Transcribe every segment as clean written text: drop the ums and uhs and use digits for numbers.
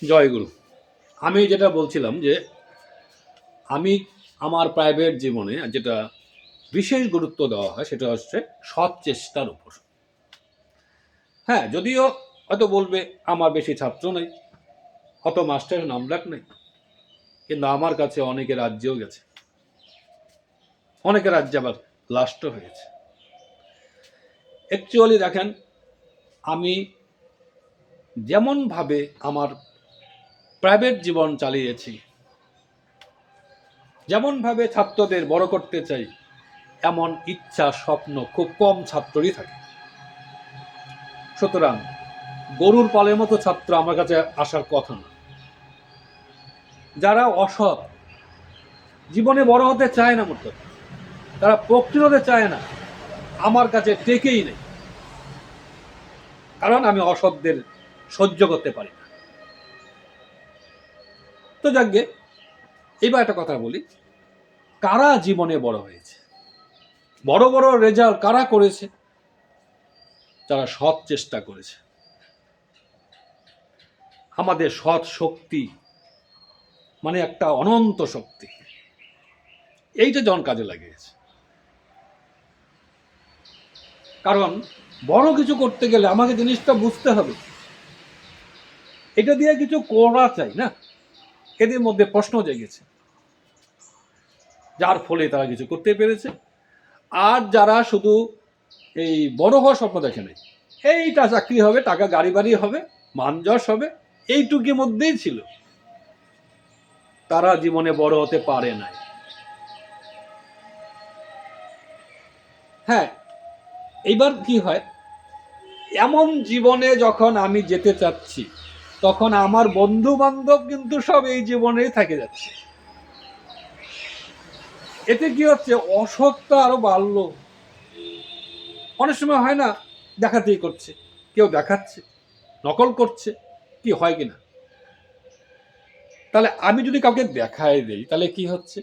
জয়গুরু। আমি যেটা বলছিলাম যে আমি আমার প্রাইভেট জীবনে যেটা বিশেষ গুরুত্ব দেওয়া হয় সেটা হচ্ছে সৎ চেষ্টার উপর। হ্যাঁ, যদিও হয়তো বলবে আমার বেশি ছাত্র নেই, অত মাস্টারের নামডাক নেই, কিন্তু আমার কাছে অনেকে রাজ্যেও গেছে, অনেকে রাজ্যে আবার লাস্টও হয়েছে। অ্যাকচুয়ালি দেখেন, আমি যেমনভাবে আমার প্রাইভেট জীবন চালিয়েছি, যেমনভাবে ছাত্রদের বড় করতে চাই, এমন ইচ্ছা স্বপ্ন খুব কম ছাত্রই থাকে। সুতরাং গরুর পালের মতো ছাত্র আমার কাছে আসার কথা না। যারা অসৎ, জীবনে বড় হতে চায় না, মতো তারা প্রকৃত হতে চায় না, আমার কাছে টেকেই নেই। কারণ আমি অসৎদের সহ্য করতে পারি না। তো যাকগে, এবার একটা কথা বলি, কারা জীবনে বড় হয়েছে, বড় বড় রেজাল্ট কারা করেছে? যারা সৎ চেষ্টা করেছে। আমাদের সৎ শক্তি মানে একটা অনন্ত শক্তি, এইটা যখন কাজে লাগিয়েছে। কারণ বড় কিছু করতে গেলে আমাকে জিনিসটা বুঝতে হবে, এটা দিয়ে কিছু করা চাই না। এদের মধ্যে প্রশ্ন জেগেছে, যার ফলে তারা কিছু করতে পেরেছে। আর যারা শুধু এই বড় হওয়ার স্বপ্ন দেখে নেই, এইটা চাকরি হবে, টাকা গাড়ি বাড়ি হবে, মান যশ হবে, এইটুকুর মধ্যেই ছিল, তারা জীবনে বড় হতে পারে নাই। হ্যাঁ, এইবার কি হয়, এমন জীবনে যখন আমি যেতে চাচ্ছি, তখন আমার বন্ধু বান্ধব কিন্তু সব এই জীবনেই থেকে যাচ্ছে। এতে কি হচ্ছে, অসৎটা আরো বাড়লো। অনেক সময় হয় না, দেখাতেই করছে, কেউ দেখাচ্ছে, নকল করছে, কি হয় কিনা। তাহলে আমি যদি কাউকে দেখায় দেই, তাহলে কি হচ্ছে,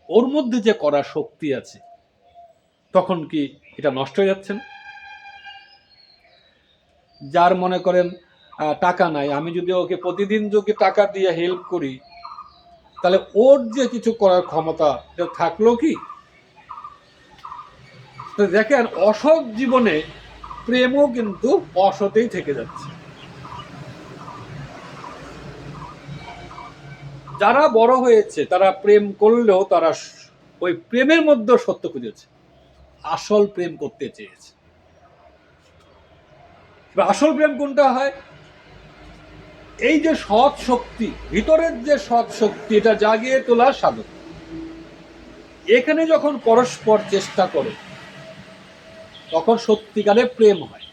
ওর মধ্যে যে করার শক্তি আছে, তখন কি এটা নষ্ট হয়ে যাচ্ছে না? যার মনে করেন টাকা নাই, আমি যদি ওকে প্রতিদিন যদি টাকা দিয়ে হেল্প করি, তাহলে ওর যে কিছু করার ক্ষমতা থাকলো কি? তো দেখেন, অসৎ জীবনে প্রেমও কিন্তু অসতেই থেকে যাচ্ছে। যারা বড় হয়েছে তারা প্রেম করলেও তারা ওই প্রেমের মধ্যে সত্য খুঁজেছে, আসল প্রেম করতে চেয়েছে। এবার আসল প্রেম কোনটা হয়? এই যে সৎ শক্তি, ভিতরের যে সৎ শক্তি, এটা জাগিয়ে তোলার সাধন। এখানে যখন পরস্পর চেষ্টা করে, তখন সত্যিকারে প্রেম হয়।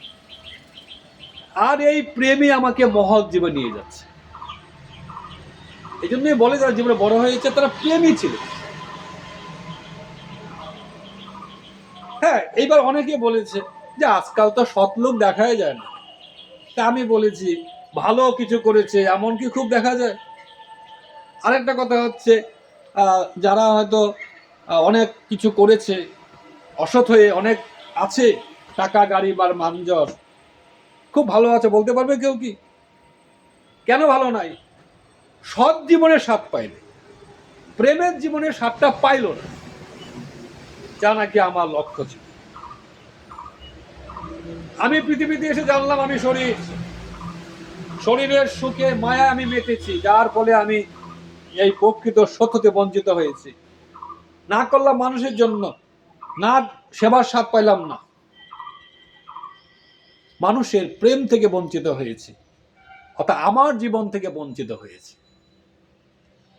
আর এই প্রেমই আমাকে মহৎ জীবনে নিয়ে যাচ্ছে। এই জন্যই বলে, যারা জীবনে বড় হয়েছে তারা প্রেমী ছিল। হ্যাঁ, এইবার অনেকে বলেছে যে আজকাল তো সৎ লোক দেখাই যায় না। তা আমি বলেছি, ভালো কিছু করেছে এমন কি খুব দেখা যায়? আরেকটা কথা হচ্ছে, যারা হয়তো অনেক কিছু করেছে, অসৎ হয়ে অনেক আছে, টাকা গাড়ি বা মানজর, খুব ভালো আছে, বলতে পারবে কেউ কি? কেন ভালো নাই? সৎ জীবনের স্বাদ পাইলে, প্রেমের জীবনের স্বাদটা পাইল না, যা নাকি আমার লক্ষ্য ছিল। আমি পৃথিবীতে এসে জানলাম আমি শরীরের সুখে মায়া আমি মেতেছি, যার ফলে আমি এই প্রকৃত সত্যতে বঞ্চিত হয়েছি। না করলাম মানুষের জন্য, না সেবার স্বাদ পাইলাম না, মানুষের প্রেম থেকে বঞ্চিত হয়েছি, অর্থাৎ আমার জীবন থেকে বঞ্চিত হয়েছি।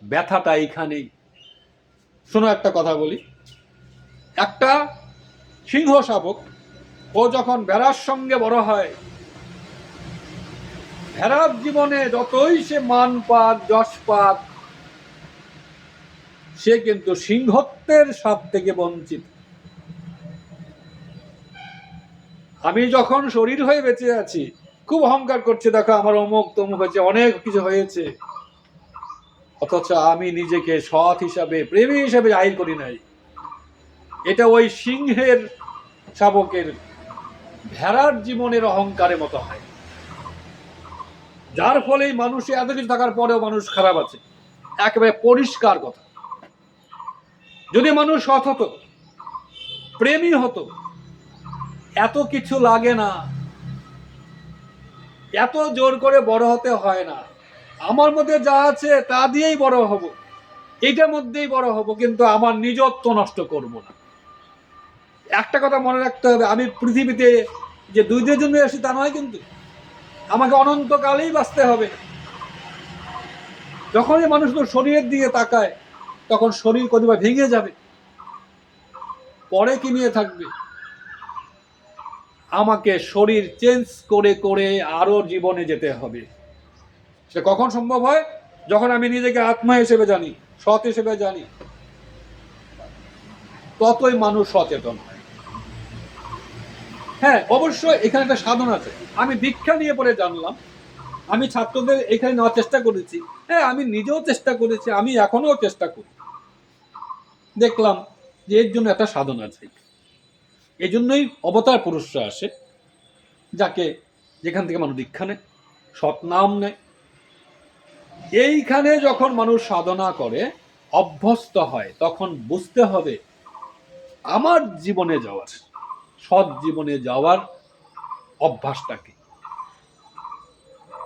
ব্যথাটা এইখানেই। শোনো, একটা কথা বলি, একটা সিংহ শাবক, ও যখন ভেড়ার সঙ্গে বড় হয়, ভেড়ার জীবনে যতই সে মান পাক যশ পাক, সে কিন্তু সিংহত্বের স্বাদ থেকে বঞ্চিত। আমি যখন শরীর হয়ে বেঁচে আছি, খুব অহংকার করছে, দেখো আমার অমুক তমুক হয়েছে, অনেক কিছু হয়েছে, অথচ আমি নিজেকে সৎ হিসাবে, প্রেমী হিসাবে জাহির করি নাই। এটা ওই সিংহের শাবকের ভেড়ার জীবনের অহংকারের মতো হয়। যার ফলে মানুষ এত কিছু থাকার পরেও মানুষ খারাপ আছে, একেবারে পরিষ্কার কথা। যদি মানুষ সৎ হতো, প্রেমী হতো, এত কিছু লাগে না, এত জোর করে বড় হতে হয় না। আমার মধ্যে যা আছে তা দিয়েই বড় হব, এইটার মধ্যেই বড় হব, কিন্তু আমার নিজত্ব নষ্ট করব না। একটা কথা মনে রাখতে হবে, আমি পৃথিবীতে যে 2 দিনের জন্য আসি তা নয়, কিন্তু আমাকে অনন্তকালেই বাঁচতে হবে। যখনই মানুষ তো শরীরের দিকে তাকায়, তখন শরীর কতিবার ভেঙে যাবে, পরে কি নিয়ে থাকবে? আমাকে শরীর চেঞ্জ করে করে আরো জীবনে যেতে হবে। সে কখন সম্ভব হয়? যখন আমি নিজেকে আত্মা হিসেবে জানি, সৎ হিসেবে জানি, ততই মানুষ সচেতন হয়। হ্যাঁ, অবশ্যই এখানে একটা সাধন আছে। আমি দীক্ষা নিয়ে পরে জানলাম, আমি ছাত্রদের এখানে নেওয়ার চেষ্টা করেছি, হ্যাঁ আমি নিজেও চেষ্টা করেছি, আমি এখনো চেষ্টা করি। দেখলাম যে এর জন্য একটা সাধন আছে। এই জন্যই অবতার পুরুষরা আসে, যাকে যেখান থেকে মানুষ দীক্ষা নেয়, সৎ নাম নেয়। এইখানে যখন মানুষ সাধনা করে অভ্যস্ত হয়, তখন বুঝতে হবে আমার জীবনে যাওয়ার, সৎ জীবনে যাওয়ার অভ্যাসটা কি।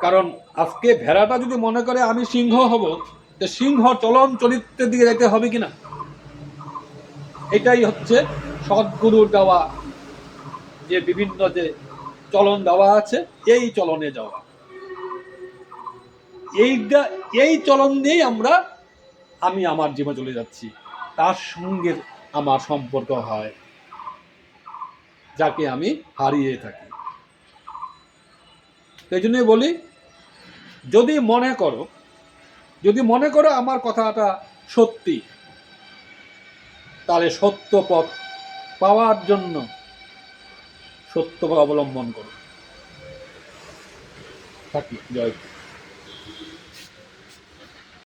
কারণ আজকে ভেড়াটা যদি মনে করে আমি সিংহ হব, তো সিংহ চলন চরিত্রের দিকে যেতে হবে কিনা। এটাই হচ্ছে সদ্গুরুর দেওয়া যে বিভিন্ন যে চলন দেওয়া আছে, এই চলনে যাওয়া। এইটা, এই চলন নিয়েই আমি আমার জীবনে চলে যাচ্ছি। তার সঙ্গে আমার সম্পর্ক হয়, যাকে আমি হারিয়ে থাকি। এই জন্যই বলি, যদি মনে করো আমার কথাটা সত্যি, তাহলে সত্য পথ পাওয়ার জন্য সত্য পথ অবলম্বন করো। থাকি জয়।